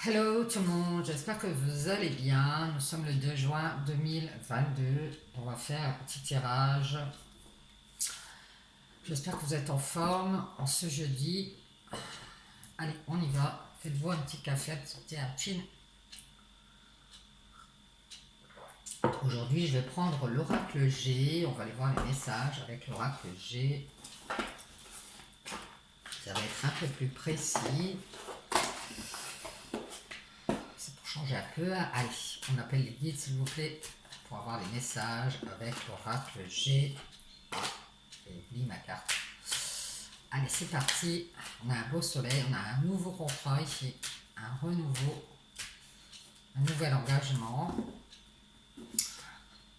Hello tout le monde, j'espère que vous allez bien. Nous sommes le 2 juin 2022. On va faire un petit tirage. J'espère que vous êtes en forme en ce jeudi. Allez, on y va. Faites-vous un petit café, un petit thé à chin. Aujourd'hui, je vais prendre l'oracle G. On va aller voir les messages avec l'oracle G. Ça va être un peu plus précis. C'est pour changer un peu. Allez, on appelle les guides s'il vous plaît pour avoir les messages avec l'oracle G. Et oublie ma carte. Allez, c'est parti. On a un beau soleil, on a un nouveau contrat ici, un renouveau, un nouvel engagement.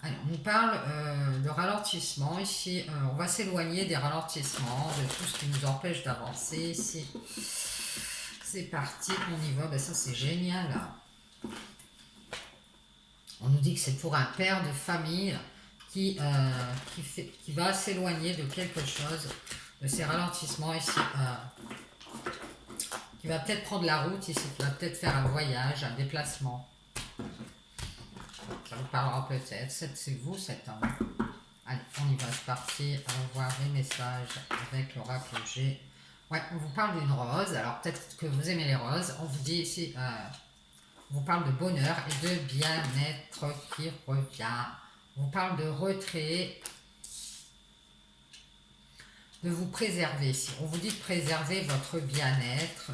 Allez, on nous parle de ralentissement ici. On va s'éloigner des ralentissements, de tout ce qui nous empêche d'avancer ici. C'est parti, on y va. Ben ça, c'est génial. On nous dit que c'est pour un père de famille qui va s'éloigner de quelque chose, de ces ralentissements ici, qui va peut-être prendre la route ici, qui va peut-être faire un voyage, un déplacement. Ça vous parlera peut-être, c'est vous cet homme. Allez, on y va, c'est parti, on va voir les messages avec l'oracle G. Ouais, on vous parle d'une rose, alors peut-être que vous aimez les roses, on vous dit ici, on vous parle de bonheur et de bien-être qui revient. On vous parle de retrait, de vous préserver ici. On vous dit de préserver votre bien-être,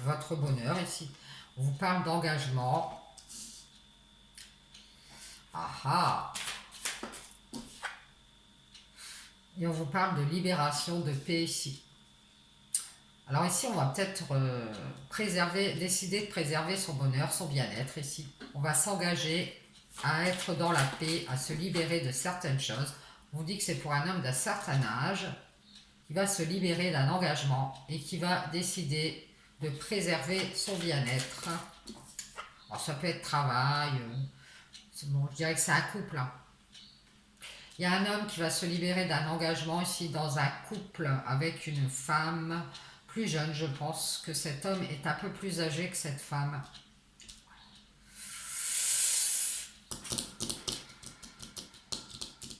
votre bonheur ici. On vous parle d'engagement. Ah ah. Et on vous parle de libération, de paix ici. Alors ici, on va peut-être décider de préserver son bonheur, son bien-être ici. On va s'engager à être dans la paix, à se libérer de certaines choses. On vous dit que c'est pour un homme d'un certain âge qui va se libérer d'un engagement et qui va décider de préserver son bien-être. Alors ça peut être travail, bon, je dirais que c'est un couple. Il y a un homme qui va se libérer d'un engagement ici dans un couple avec une femme plus jeune. Je pense que cet homme est un peu plus âgé que cette femme.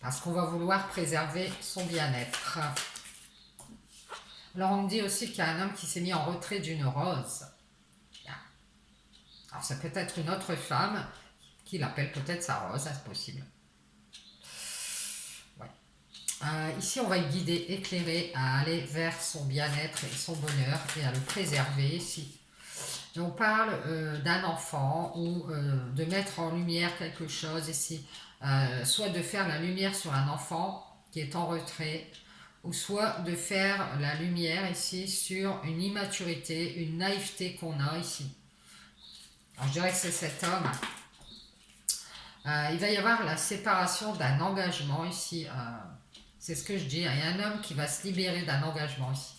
Parce qu'on va vouloir préserver son bien-être. Alors on me dit aussi qu'il y a un homme qui s'est mis en retrait d'une rose. Alors ça peut être une autre femme qui l'appelle peut-être sa rose, c'est possible. Ici, on va le guider, éclairer à aller vers son bien-être et son bonheur et à le préserver ici. Et on parle d'un enfant ou de mettre en lumière quelque chose ici. Soit de faire la lumière sur un enfant qui est en retrait, ou soit de faire la lumière ici sur une immaturité, une naïveté qu'on a ici. Alors je dirais que c'est cet homme. Il va y avoir la séparation d'un engagement ici. C'est ce que je dis. Il y a un homme qui va se libérer d'un engagement ici.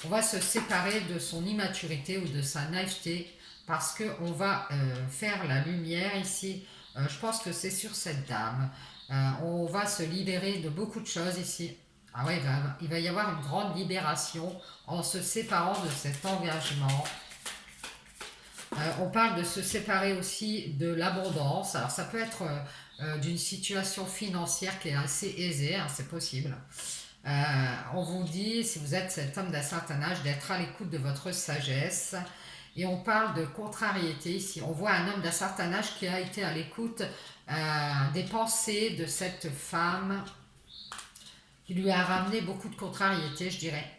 On va se séparer de son immaturité ou de sa naïveté parce qu'on va faire la lumière ici. Je pense que c'est sur cette dame. On va se libérer de beaucoup de choses ici. Ah ouais, il va y avoir une grande libération en se séparant de cet engagement. On parle de se séparer aussi de l'abondance. Alors ça peut être d'une situation financière qui est assez aisée, hein, c'est possible. On vous dit, si vous êtes cet homme d'un certain âge, d'être à l'écoute de votre sagesse. Et on parle de contrariété ici. On voit un homme d'un certain âge qui a été à l'écoute des pensées de cette femme qui lui a ramené beaucoup de contrariété, je dirais.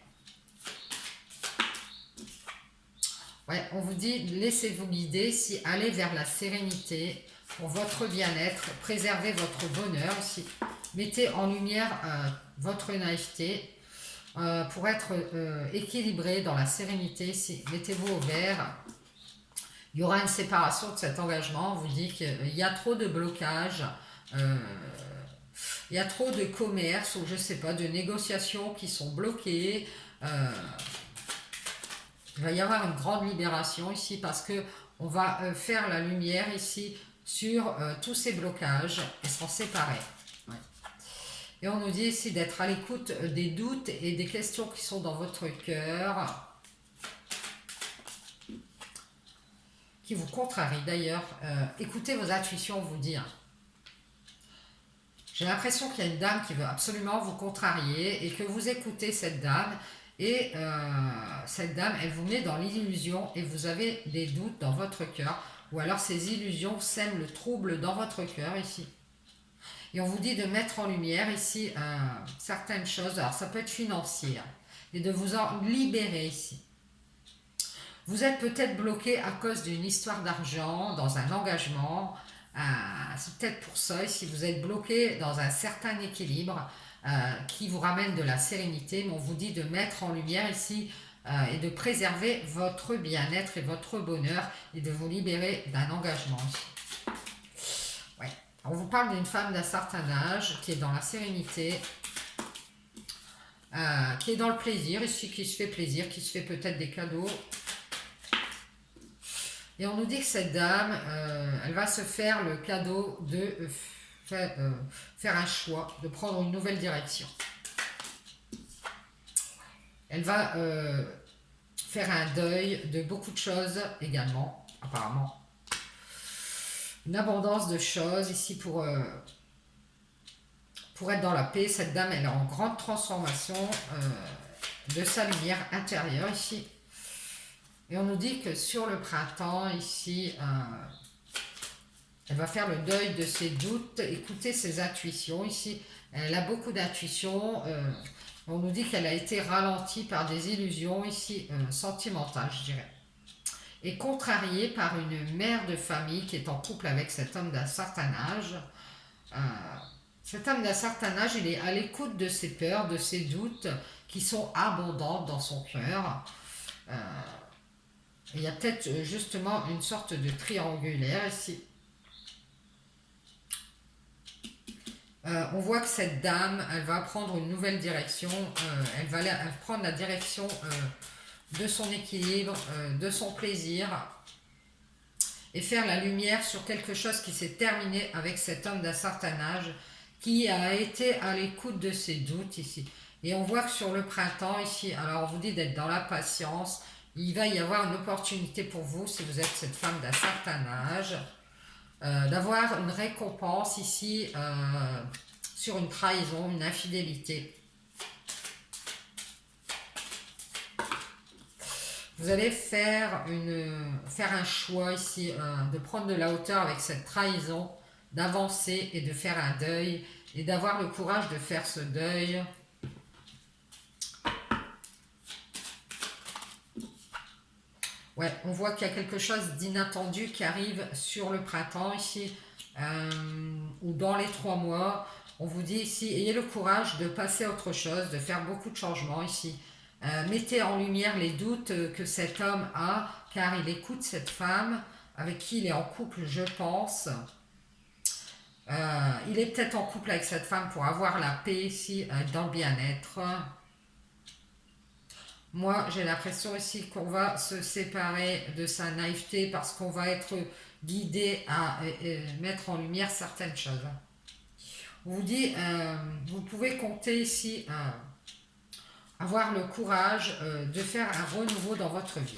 Ouais, on vous dit, laissez-vous guider, si allez vers la sérénité pour votre bien-être, préservez votre bonheur ici. Mettez en lumière votre naïveté pour être équilibré dans la sérénité ici. Mettez-vous au vert. Il y aura une séparation de cet engagement. On vous dit qu'il y a trop de blocages. Il y a trop de commerce ou je sais pas, de négociations qui sont bloquées. Il va y avoir une grande libération ici parce que on va faire la lumière ici sur tous ces blocages et s'en séparer. Ouais. Et on nous dit ici d'être à l'écoute des doutes et des questions qui sont dans votre cœur, qui vous contrarie. D'ailleurs, écoutez vos intuitions vous dire. J'ai l'impression qu'il y a une dame qui veut absolument vous contrarier et que vous écoutez cette dame. Et cette dame, elle vous met dans l'illusion et vous avez des doutes dans votre cœur. Ou alors ces illusions sèment le trouble dans votre cœur ici. Et on vous dit de mettre en lumière ici certaines choses. Alors ça peut être financier. Et de vous en libérer ici. Vous êtes peut-être bloqué à cause d'une histoire d'argent, dans un engagement. C'est peut-être pour ça, si vous êtes bloqué dans un certain équilibre qui vous ramène de la sérénité, mais on vous dit de mettre en lumière ici et de préserver votre bien-être et votre bonheur et de vous libérer d'un engagement. Ouais. On vous parle d'une femme d'un certain âge qui est dans la sérénité, qui est dans le plaisir ici, qui se fait plaisir, qui se fait peut-être des cadeaux. Et on nous dit que cette dame, elle va se faire le cadeau de faire un choix, de prendre une nouvelle direction. Elle va faire un deuil de beaucoup de choses également, apparemment. Une abondance de choses ici pour être dans la paix. Cette dame, elle est en grande transformation de sa lumière intérieure ici. Et on nous dit que sur le printemps, ici, elle va faire le deuil de ses doutes, écouter ses intuitions. Ici, elle a beaucoup d'intuitions. On nous dit qu'elle a été ralentie par des illusions, ici, sentimentales, je dirais. Et contrariée par une mère de famille qui est en couple avec cet homme d'un certain âge. Cet homme d'un certain âge, il est à l'écoute de ses peurs, de ses doutes, qui sont abondantes dans son cœur. Il y a peut-être justement une sorte de triangulaire ici. On voit que cette dame, elle va prendre une nouvelle direction. Elle va prendre la direction de son équilibre, de son plaisir. Et faire la lumière sur quelque chose qui s'est terminé avec cet homme d'un certain âge. Qui a été à l'écoute de ses doutes ici. Et on voit que sur le printemps ici, alors on vous dit d'être dans la patience. Il va y avoir une opportunité pour vous, si vous êtes cette femme d'un certain âge, d'avoir une récompense ici sur une trahison, une infidélité. Vous allez faire un choix ici, de prendre de la hauteur avec cette trahison, d'avancer et de faire un deuil, et d'avoir le courage de faire ce deuil. Ouais, on voit qu'il y a quelque chose d'inattendu qui arrive sur le printemps ici, ou dans les 3 mois. On vous dit ici, ayez le courage de passer à autre chose, de faire beaucoup de changements ici. Mettez en lumière les doutes que cet homme a, car il écoute cette femme avec qui il est en couple, je pense. Il est peut-être en couple avec cette femme pour avoir la paix ici, dans le bien-être. Moi, j'ai l'impression ici qu'on va se séparer de sa naïveté parce qu'on va être guidé à mettre en lumière certaines choses. On vous dit, vous pouvez compter ici, avoir le courage de faire un renouveau dans votre vie.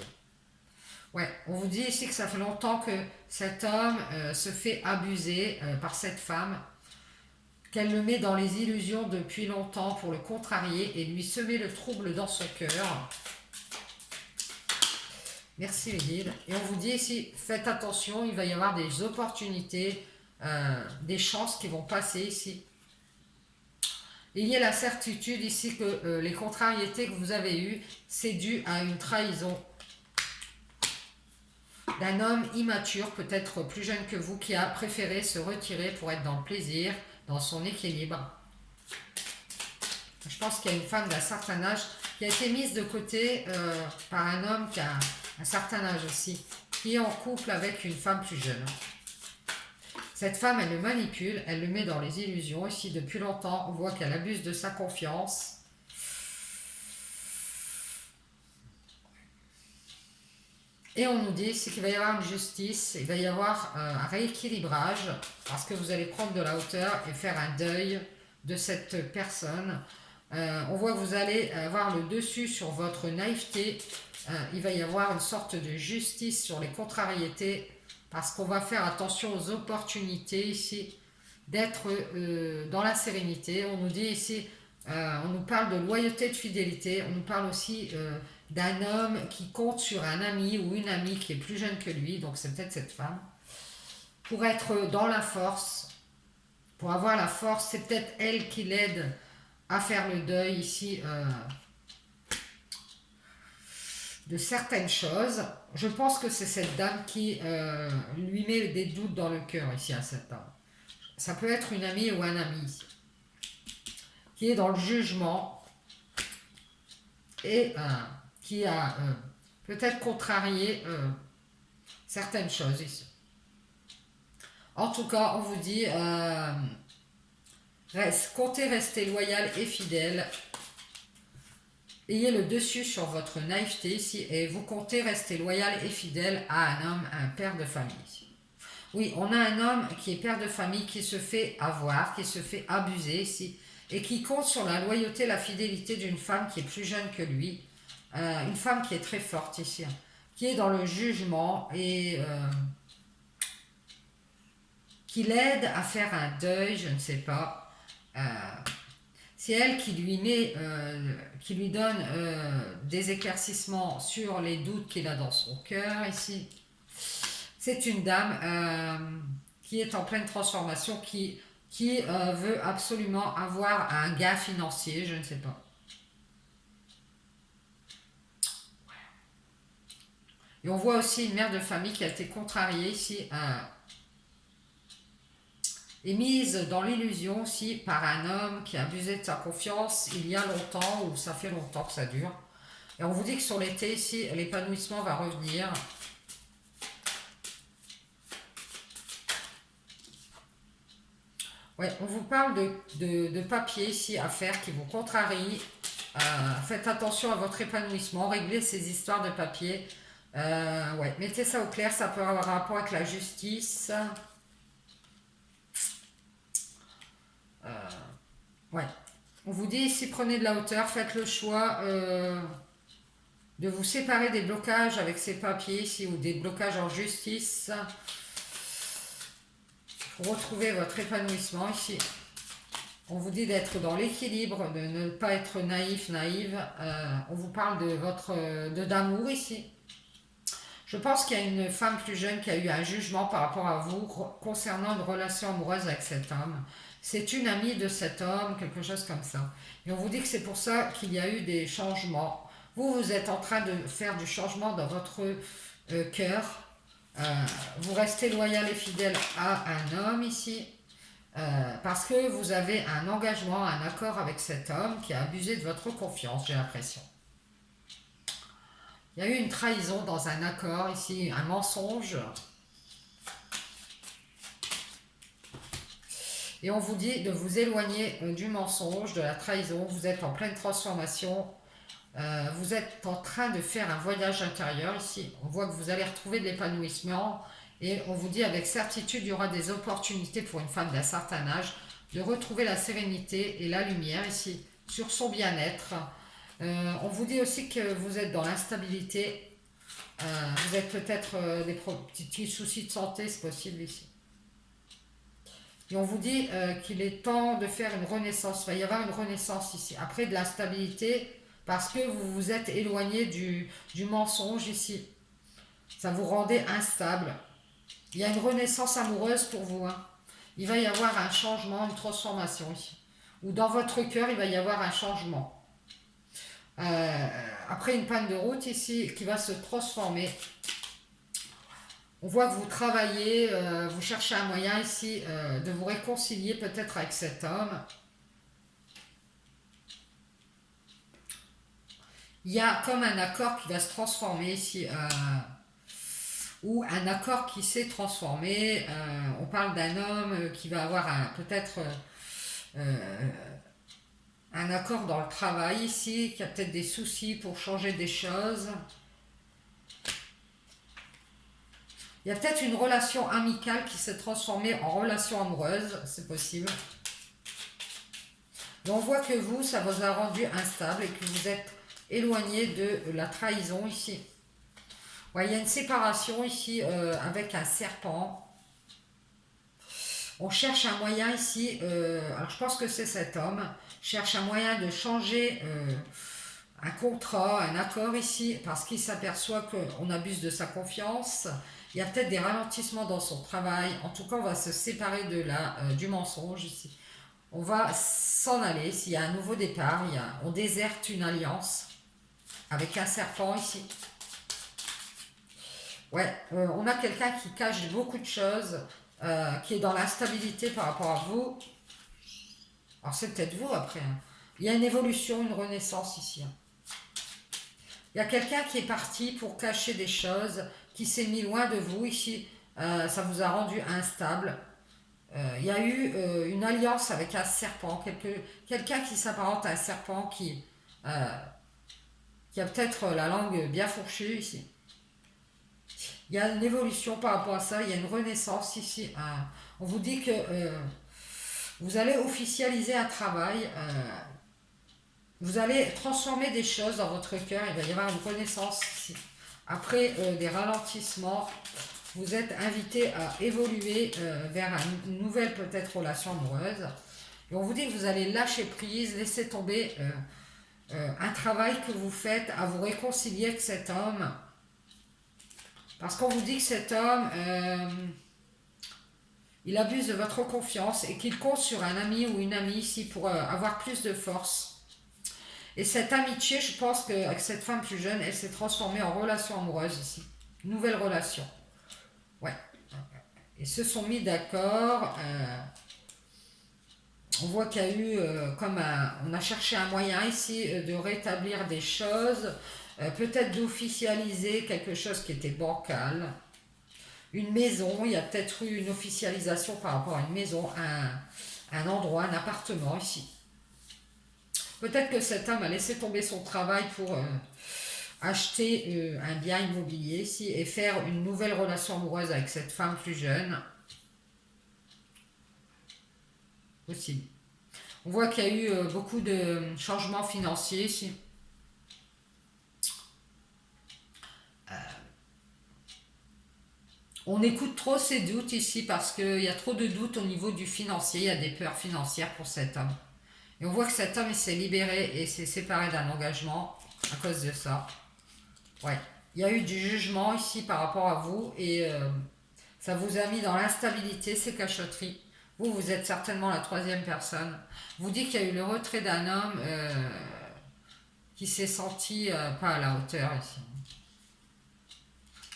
Ouais, on vous dit ici que ça fait longtemps que cet homme se fait abuser par cette femme, qu'elle le met dans les illusions depuis longtemps pour le contrarier et lui semer le trouble dans son cœur. Merci les guides. Et on vous dit ici, faites attention, il va y avoir des opportunités, des chances qui vont passer ici. Il y a la certitude ici que les contrariétés que vous avez eues, c'est dû à une trahison d'un homme immature, peut-être plus jeune que vous, qui a préféré se retirer pour être dans le plaisir, dans son équilibre. Je pense qu'il y a une femme d'un certain âge qui a été mise de côté par un homme qui a un certain âge aussi, qui est en couple avec une femme plus jeune. Cette femme, elle le manipule, elle le met dans les illusions. Ici, depuis longtemps, on voit qu'elle abuse de sa confiance. Et on nous dit ici qu'il va y avoir une justice, il va y avoir un rééquilibrage, parce que vous allez prendre de la hauteur et faire un deuil de cette personne. On voit que vous allez avoir le dessus sur votre naïveté. Il va y avoir une sorte de justice sur les contrariétés parce qu'on va faire attention aux opportunités ici, d'être dans la sérénité. On nous dit ici, on nous parle de loyauté, de fidélité. On nous parle aussi d'un homme qui compte sur un ami ou une amie qui est plus jeune que lui, donc c'est peut-être cette femme, pour être dans la force, pour avoir la force. C'est peut-être elle qui l'aide à faire le deuil ici de certaines choses. Je pense que c'est cette dame qui lui met des doutes dans le cœur ici à cette dame. Ça peut être une amie ou un ami ici, qui est dans le jugement et qui a peut-être contrarié certaines choses ici. En tout cas, on vous dit, comptez rester loyal et fidèle. Ayez le dessus sur votre naïveté ici et vous comptez rester loyal et fidèle à un homme, à un père de famille. Oui, on a un homme qui est père de famille, qui se fait avoir, qui se fait abuser ici, et qui compte sur la loyauté, la fidélité d'une femme qui est plus jeune que lui, une femme qui est très forte ici, qui est dans le jugement et qui l'aide à faire un deuil, je ne sais pas. C'est elle qui lui met, qui lui donne des éclaircissements sur les doutes qu'il a dans son cœur ici. C'est une dame qui est en pleine transformation, qui veut absolument avoir un gain financier, je ne sais pas. Et on voit aussi une mère de famille qui a été contrariée ici, et mise dans l'illusion aussi par un homme qui a abusé de sa confiance il y a longtemps, ou ça fait longtemps que ça dure. Et on vous dit que sur l'été ici, l'épanouissement va revenir. Ouais, on vous parle de papiers ici à faire qui vous contrarient. Faites attention à votre épanouissement, réglez ces histoires de papier. Ouais, mettez ça au clair, ça peut avoir un rapport avec la justice. Ouais, on vous dit ici, prenez de la hauteur, faites le choix de vous séparer des blocages avec ces papiers ici ou des blocages en justice pour retrouver votre épanouissement ici. On vous dit d'être dans l'équilibre, de ne pas être naïf, naïve. On vous parle d'amour ici. Je pense qu'il y a une femme plus jeune qui a eu un jugement par rapport à vous concernant une relation amoureuse avec cet homme. C'est une amie de cet homme, quelque chose comme ça. Et on vous dit que c'est pour ça qu'il y a eu des changements. Vous êtes en train de faire du changement dans votre cœur. Vous restez loyal et fidèle à un homme ici. Parce que vous avez un engagement, un accord avec cet homme qui a abusé de votre confiance, j'ai l'impression. Il y a eu une trahison dans un accord ici, un mensonge. Et on vous dit de vous éloigner du mensonge, de la trahison. Vous êtes en pleine transformation. Vous êtes en train de faire un voyage intérieur ici. On voit que vous allez retrouver de l'épanouissement. Et on vous dit avec certitude, il y aura des opportunités pour une femme d'un certain âge de retrouver la sérénité et la lumière ici, sur son bien-être. On vous dit aussi que vous êtes dans l'instabilité. Vous êtes peut-être des petits soucis de santé, c'est possible ici. Et on vous dit qu'il est temps de faire une renaissance. Il va y avoir une renaissance ici. Après de la stabilité, parce que vous vous êtes éloigné du mensonge ici. Ça vous rendait instable. Il y a une renaissance amoureuse pour vous. Hein. Il va y avoir un changement, une transformation ici. Ou dans votre cœur, il va y avoir un changement. Après une panne de route ici, qui va se transformer. On voit que vous travaillez, vous cherchez un moyen ici de vous réconcilier peut-être avec cet homme. Il y a comme un accord qui va se transformer ici, ou un accord qui s'est transformé. On parle d'un homme qui va avoir peut-être un accord dans le travail ici, qui a peut-être des soucis pour changer des choses. Il y a peut-être une relation amicale qui s'est transformée en relation amoureuse, c'est possible. Et on voit que vous, ça vous a rendu instable et que vous êtes éloigné de la trahison ici. Ouais, il y a une séparation ici avec un serpent. On cherche un moyen ici, alors je pense que c'est cet homme, cherche un moyen de changer un contrat, un accord ici, parce qu'il s'aperçoit qu'on abuse de sa confiance. Il y a peut-être des ralentissements dans son travail. En tout cas, on va se séparer du mensonge ici. On va s'en aller. S'il y a un nouveau départ, on déserte une alliance avec un serpent ici. Ouais, on a quelqu'un qui cache beaucoup de choses, qui est dans l'instabilité par rapport à vous. Alors c'est peut-être vous après, hein. Il y a une évolution, une renaissance ici, hein. Il y a quelqu'un qui est parti pour cacher des choses, qui s'est mis loin de vous ici. Ça vous a rendu instable. Il y a eu une alliance avec un serpent, quelqu'un qui s'apparente à un serpent, euh, qui a peut-être la langue bien fourchue ici. Il y a une évolution par rapport à ça, il y a une renaissance ici. On vous dit que vous allez officialiser un travail, vous allez transformer des choses dans votre cœur, il va y avoir une renaissance ici. Après des ralentissements, vous êtes invité à évoluer vers une nouvelle peut-être relation amoureuse. Et on vous dit que vous allez lâcher prise, laisser tomber un travail que vous faites à vous réconcilier avec cet homme. Parce qu'on vous dit que cet homme, il abuse de votre confiance et qu'il compte sur un ami ou une amie ici pour avoir plus de force. Et cette amitié, je pense qu'avec cette femme plus jeune, elle s'est transformée en relation amoureuse ici. Nouvelle relation. Ouais. Ils se sont mis d'accord. On voit qu'il y a eu on a cherché un moyen ici de rétablir des choses, peut-être d'officialiser quelque chose qui était bancal. Une maison, il y a peut-être eu une officialisation par rapport à une maison, un endroit, un appartement ici. Peut-être que cet homme a laissé tomber son travail pour acheter un bien immobilier ici et faire une nouvelle relation amoureuse avec cette femme plus jeune. Possible. On voit qu'il y a eu beaucoup de changements financiers ici. On écoute trop ses doutes ici parce qu'il y a trop de doutes au niveau du financier. Il y a des peurs financières pour cet homme. Et on voit que cet homme il s'est libéré et s'est séparé d'un engagement à cause de ça. Ouais. Il y a eu du jugement ici par rapport à vous et ça vous a mis dans l'instabilité, ces cachotteries. Vous, vous êtes certainement la troisième personne. Vous dit qu'il y a eu le retrait d'un homme qui s'est senti pas à la hauteur ici.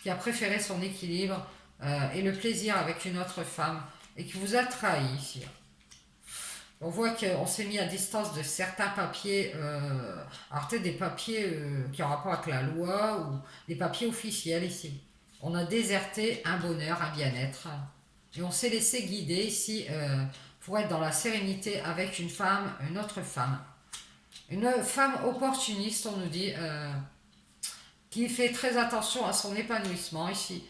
Qui a préféré son équilibre et le plaisir avec une autre femme et qui vous a trahi ici. On voit qu'on s'est mis à distance de certains papiers, alors peut-être des papiers qui ont rapport avec la loi ou des papiers officiels ici. On a déserté un bonheur, un bien-être et on s'est laissé guider ici pour être dans la sérénité avec une autre femme. Une femme opportuniste, on nous dit, qui fait très attention à son épanouissement ici.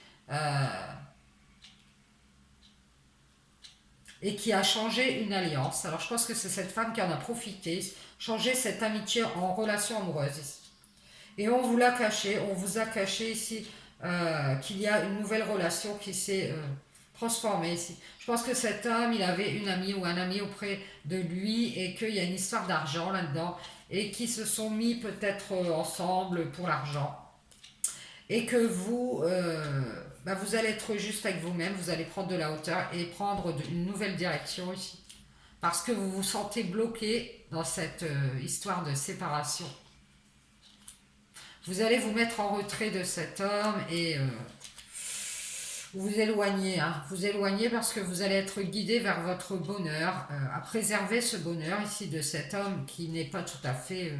Et qui a changé une alliance. Alors je pense que c'est cette femme qui en a profité, changé cette amitié en relation amoureuse ici. Et on vous l'a caché, on vous a caché ici qu'il y a une nouvelle relation qui s'est transformée ici. Je pense que cet homme, il avait une amie ou un ami auprès de lui et qu'il y a une histoire d'argent là-dedans et qui se sont mis peut-être ensemble pour l'argent. Et que vous, vous allez être juste avec vous-même, vous allez prendre de la hauteur et prendre une nouvelle direction ici. Parce que vous vous sentez bloqué dans cette histoire de séparation. Vous allez vous mettre en retrait de cet homme et vous éloigner. Vous éloigner parce que vous allez être guidé vers votre bonheur, à préserver ce bonheur ici de cet homme qui n'est pas tout à fait...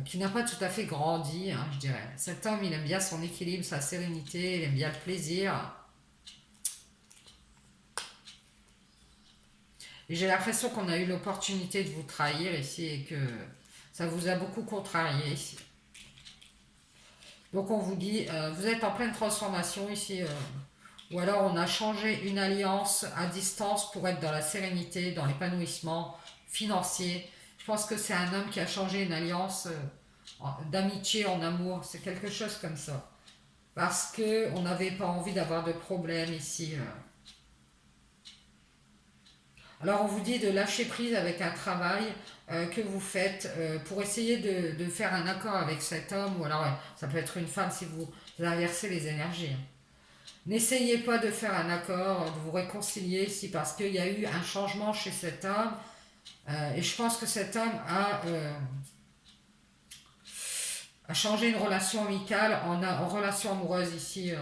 qui n'a pas tout à fait grandi, je dirais. Cet homme, il aime bien son équilibre, sa sérénité, il aime bien le plaisir. Et j'ai l'impression qu'on a eu l'opportunité de vous trahir ici et que ça vous a beaucoup contrarié ici. Donc on vous dit, vous êtes en pleine transformation ici, ou alors on a changé une alliance à distance pour être dans la sérénité, dans l'épanouissement, financier. Je pense que c'est un homme qui a changé une alliance d'amitié en amour. C'est quelque chose comme ça. Parce que on n'avait pas envie d'avoir de problème ici. Alors on vous dit de lâcher prise avec un travail que vous faites pour essayer de faire un accord avec cet homme, ou alors ça peut être une femme si vous inversez les énergies. N'essayez pas de faire un accord, de vous réconcilier ici parce qu'il y a eu un changement chez cet homme et je pense que cet homme a changé une relation amicale en relation amoureuse ici.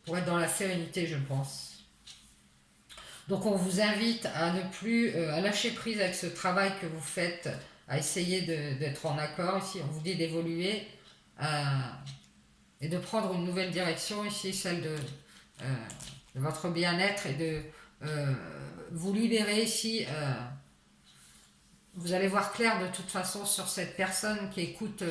Pour être dans la sérénité, je pense. Donc on vous invite à ne plus, à lâcher prise avec ce travail que vous faites, à essayer d'être en accord ici. On vous dit d'évoluer et de prendre une nouvelle direction ici, celle de votre bien-être et de vous libérer ici. Vous allez voir clair de toute façon sur cette personne qui écoute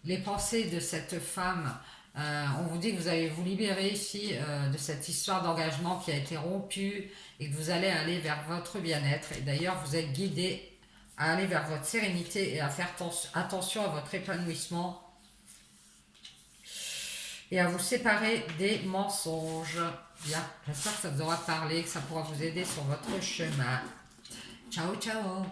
les pensées de cette femme. On vous dit que vous allez vous libérer ici de cette histoire d'engagement qui a été rompue et que vous allez aller vers votre bien-être. Et d'ailleurs, vous êtes guidé à aller vers votre sérénité et à faire attention à votre épanouissement et à vous séparer des mensonges. Bien, j'espère que ça vous aura parlé, que ça pourra vous aider sur votre chemin. Ciao, ciao!